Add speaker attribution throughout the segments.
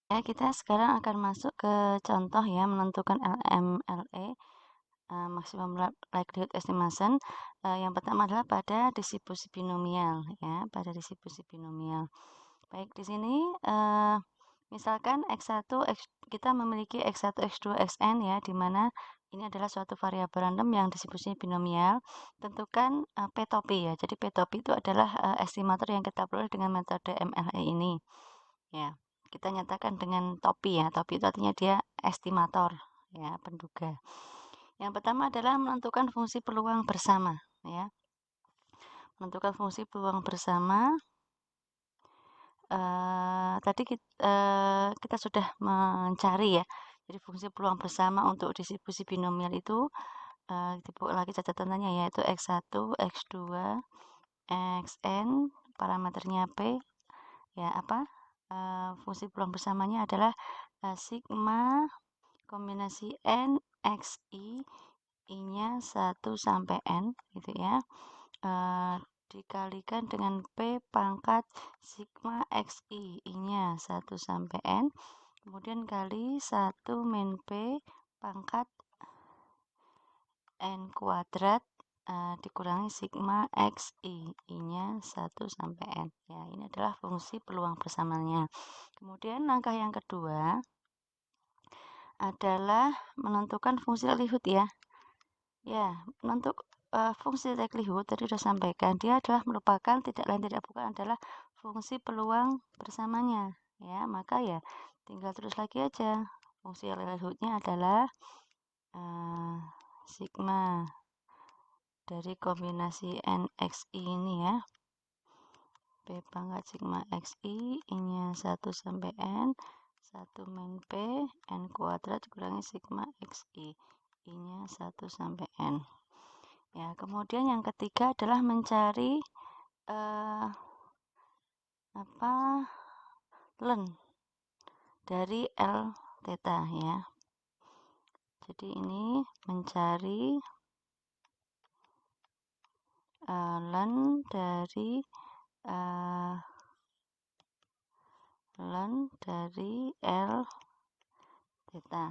Speaker 1: Ya, kita sekarang akan masuk ke contoh ya, menentukan LMLE, maximum likelihood estimation. Yang pertama adalah pada distribusi binomial ya, pada distribusi binomial. Baik, di sini misalkan X1, kita memiliki X1, X2, Xn ya, di mana ini adalah suatu variabel random yang distribusinya binomial. Tentukan P top P ya. Jadi P top P itu adalah estimator yang kita peroleh dengan metode MLE ini. Ya, kita nyatakan dengan topi ya. Topi itu artinya dia estimator, ya, penduga. Yang pertama adalah menentukan fungsi peluang bersama, ya. Menentukan fungsi peluang bersama. Tadi kita sudah mencari ya. Jadi fungsi peluang bersama untuk distribusi binomial itu dibuat lagi catatannya yaitu X1, X2, Xn, parameternya P, ya apa? Fungsi peluang bersamanya adalah sigma kombinasi N, X, I-nya 1 sampai N, gitu ya. Dikalikan dengan P pangkat sigma XI, I-nya 1 sampai N. Kemudian kali 1 min P pangkat N kuadrat dikurangi sigma XI, I-nya 1 sampai N. Ya, ini adalah fungsi peluang bersamanya. Kemudian langkah yang kedua adalah menentukan fungsi likelihood ya. Ya, untuk fungsi likelihood tadi sudah sampaikan, dia adalah merupakan tidak lain tidak bukan adalah fungsi peluang bersamanya. Ya, maka ya tinggal terus lagi aja. Fungsi likelihoodnya adalah sigma dari kombinasi NXI ini ya. P pangkat sigma XI, I-nya 1 sampai N, 1 min P, N kuadrat dikurangi sigma XI, I-nya 1 sampai N. Ya, kemudian yang ketiga adalah mencari len dari L theta ya. Jadi ini mencari len dari L theta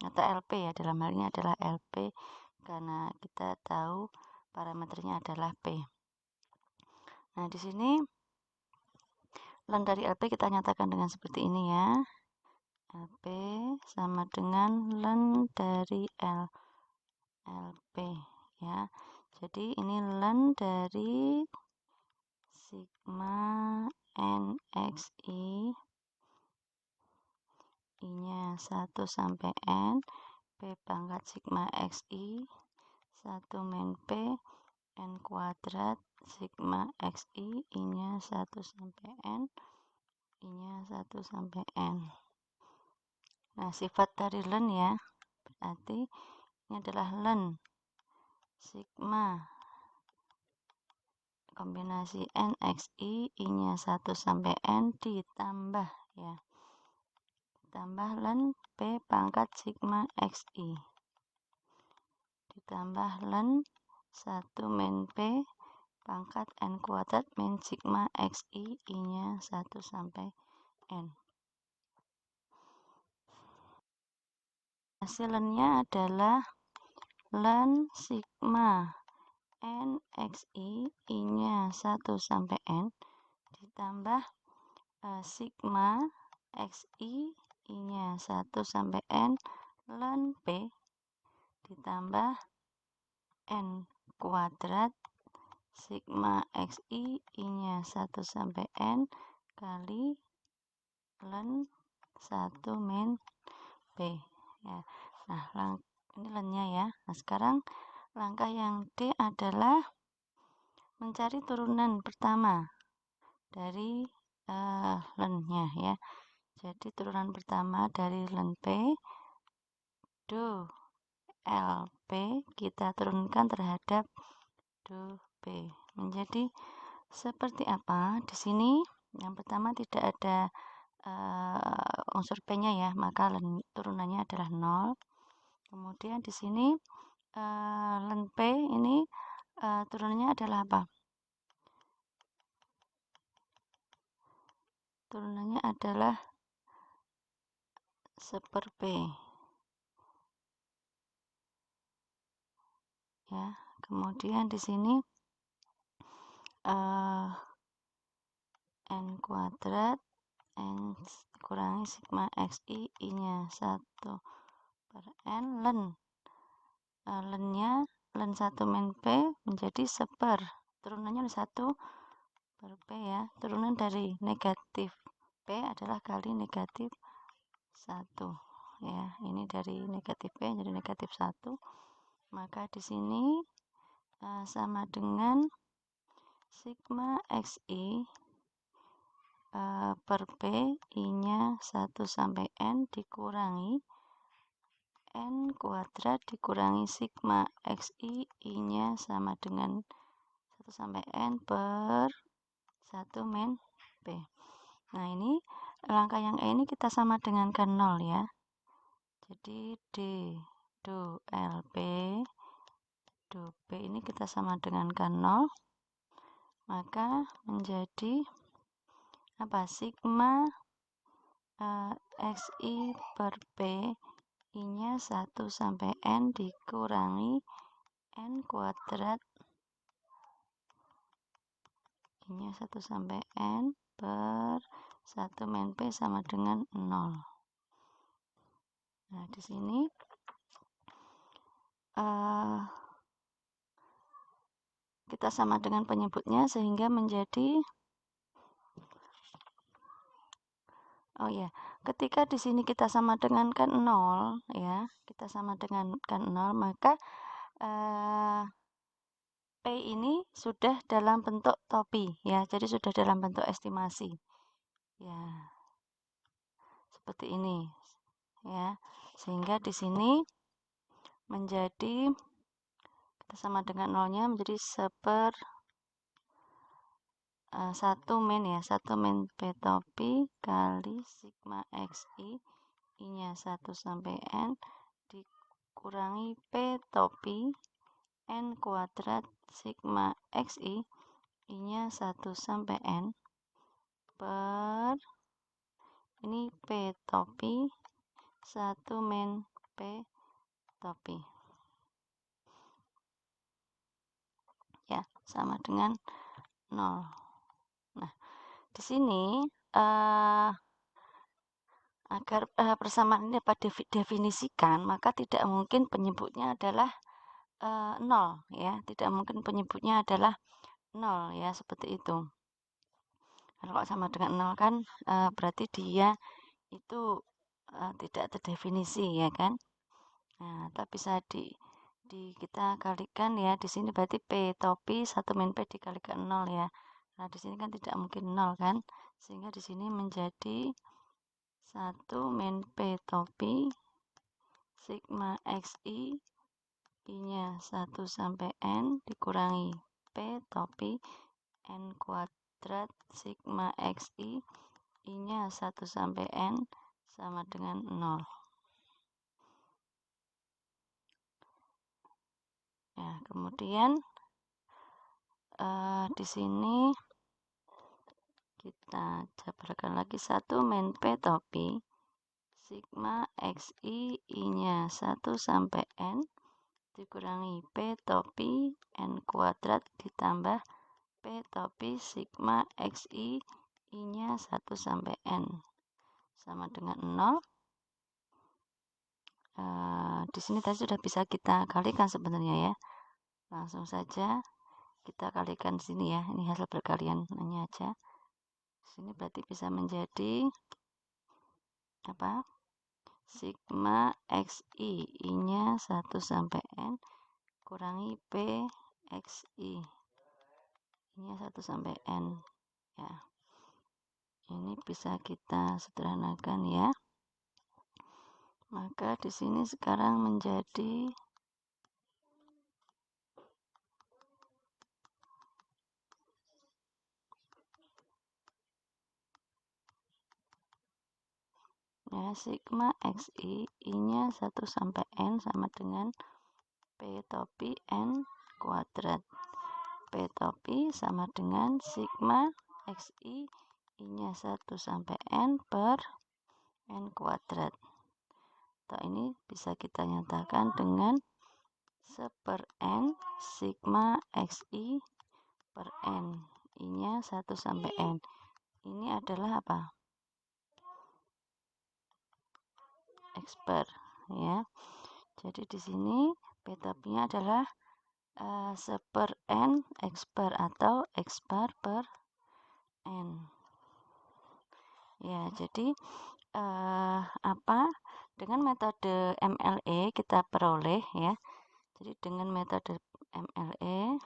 Speaker 1: atau LP ya, dalam hal ini adalah LP karena kita tahu parameternya adalah P. Nah, di sini len dari LP kita nyatakan dengan seperti ini ya. LP sama dengan len dari LP ya. Jadi ini len dari sigma NXI, I-nya 1 sampai N, P pangkat sigma XI, 1 min P, N kuadrat, sigma XI, I-nya 1 sampai N, I-nya 1 sampai N. Nah, sifat dari len ya, berarti ini adalah len sigma kombinasi NXI, I-nya 1 sampai N ditambah ya. Ditambah len P pangkat sigma XI. Ditambah len 1 min P pangkat N kuadrat min sigma XI, I-nya 1 sampai N. Hasilnya adalah len sigma NXI, I-nya 1 sampai N ditambah sigma XI, I-nya 1 sampai N len P ditambah N kuadrat sigma XI, I-nya 1 sampai N kali len 1 min P ya. Nah, ini lennya ya. Nah, sekarang langkah yang D adalah mencari turunan pertama dari lennya ya. Jadi turunan pertama dari len P do LP kita turunkan terhadap do P menjadi seperti apa? Di sini yang pertama tidak ada unsur P-nya ya, maka turunannya adalah 0. Kemudian di sini len P ini turunannya adalah apa? Turunannya adalah seper P. Ya, kemudian di sini N kuadrat N kurangi sigma XI I-nya 1 per N len-nya len 1 min P menjadi seper, turunannya 1 per P ya, turunan dari negatif P adalah kali negatif 1 ya, ini dari negatif P jadi negatif 1, maka di sini sama dengan sigma XI per P I-nya 1 sampai N dikurangi N kuadrat dikurangi sigma XI I-nya sama dengan 1 sampai N per 1 min P. Nah, ini langkah yang E ini kita sama dengankan 0 ya. Jadi D do LP do P ini kita sama dengankan 0. Maka menjadi apa? Sigma XI per P I-nya 1 sampai N dikurangi N kuadrat I-nya 1 sampai N per 1 min P sama dengan 0. Nah, di sini kita sama dengan penyebutnya sehingga menjadi ketika di sini kita sama dengan kan 0 ya, kita sama dengan kan 0, maka P ini sudah dalam bentuk topi ya, jadi sudah dalam bentuk estimasi. Ya. Seperti ini ya. Sehingga di sini menjadi kita sama dengan 0-nya menjadi seper 1 min ya, 1 min P topi kali sigma XI I-nya 1 sampai N dikurangi P topi N kuadrat sigma XI I-nya 1 sampai N per ini P topi 1 min P topi ya, sama dengan 0. Nah, di sini agar persamaan ini dapat didefinisikan, maka tidak mungkin penyebutnya adalah 0 ya, tidak mungkin penyebutnya adalah 0 ya, seperti itu. Kalau sama dengan 0 kan berarti dia itu tidak terdefinisi ya kan. Nah, tapi bisa kita kalikan ya, di sini berarti P topi 1 min P dikalikan 0 ya. Nah, di sini kan tidak mungkin 0 kan, sehingga di sini menjadi 1 min P topi sigma XI I-nya 1 sampai N dikurangi P topi N kuadrat sigma XI I-nya 1 sampai N sama dengan 0. Ya, kemudian di sini kita jabarkan lagi 1 min P topi sigma XI I-nya 1 sampai N dikurangi P topi N kuadrat ditambah P topi sigma XI I-nya 1 sampai N sama dengan 0. Di sini tadi sudah bisa kita kalikan sebenarnya ya. Langsung saja kita kalikan di sini ya. Ini hasil perkalian hanya aja. Sini berarti bisa menjadi apa? Sigma XI I-nya 1 sampai N kurangi P XI I-nya 1 sampai N ya. Ini bisa kita sederhanakan ya. Maka di sini sekarang menjadi ya, sigma XI I-nya 1 sampai N sama dengan P topi N kuadrat. P topi sama dengan sigma XI I-nya 1 sampai N per N kuadrat. Atau ini bisa kita nyatakan dengan 1/n sigma xi per n. I-nya 1 sampai n. Ini adalah apa? X bar, ya. Jadi di sini P-nya adalah 1/n X bar atau X bar per n. Ya, jadi dengan metode MLE kita peroleh, ya. Jadi dengan metode MLE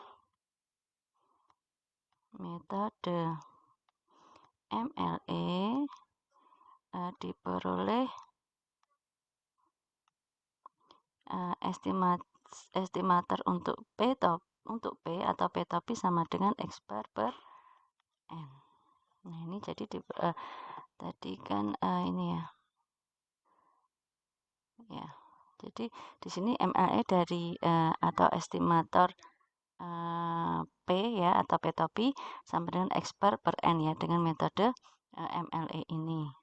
Speaker 1: diperoleh estimator untuk P atau P topi sama dengan X bar per n. Nah, ini jadi tadi kan ini ya. Ya. Jadi di sini MLE dari atau estimator P ya atau P topi sama dengan X bar per n ya dengan metode MLE ini.